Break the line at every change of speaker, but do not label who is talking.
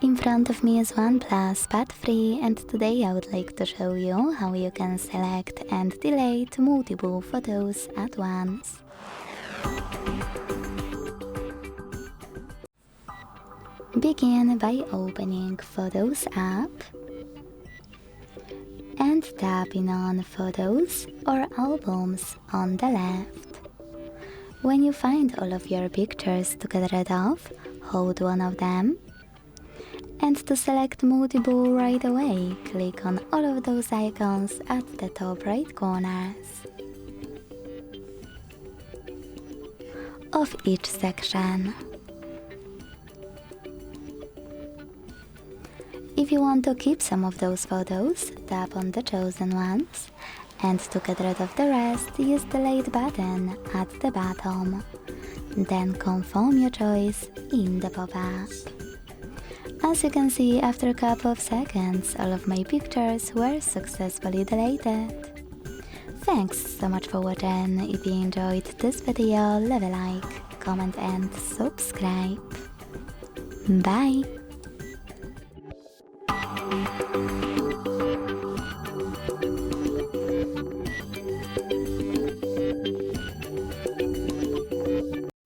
In front of me is OnePlus Pad 3, and today I would like to show you how you can select and delete multiple photos at once. Begin by opening Photos app and tapping on Photos or Albums on the left. When you find all of your pictures to get rid of, hold one of them. And to select multiple right away, click on all of those icons at the top right corners of each section. If you want to keep some of those photos, tap on the chosen ones, and to get rid of the rest, use the delete button at the bottom. Then confirm your choice in the pop-up. As you can see, after a couple of seconds, all of my pictures were successfully deleted. Thanks so much for watching. If you enjoyed this video, leave a like, comment and subscribe. Bye!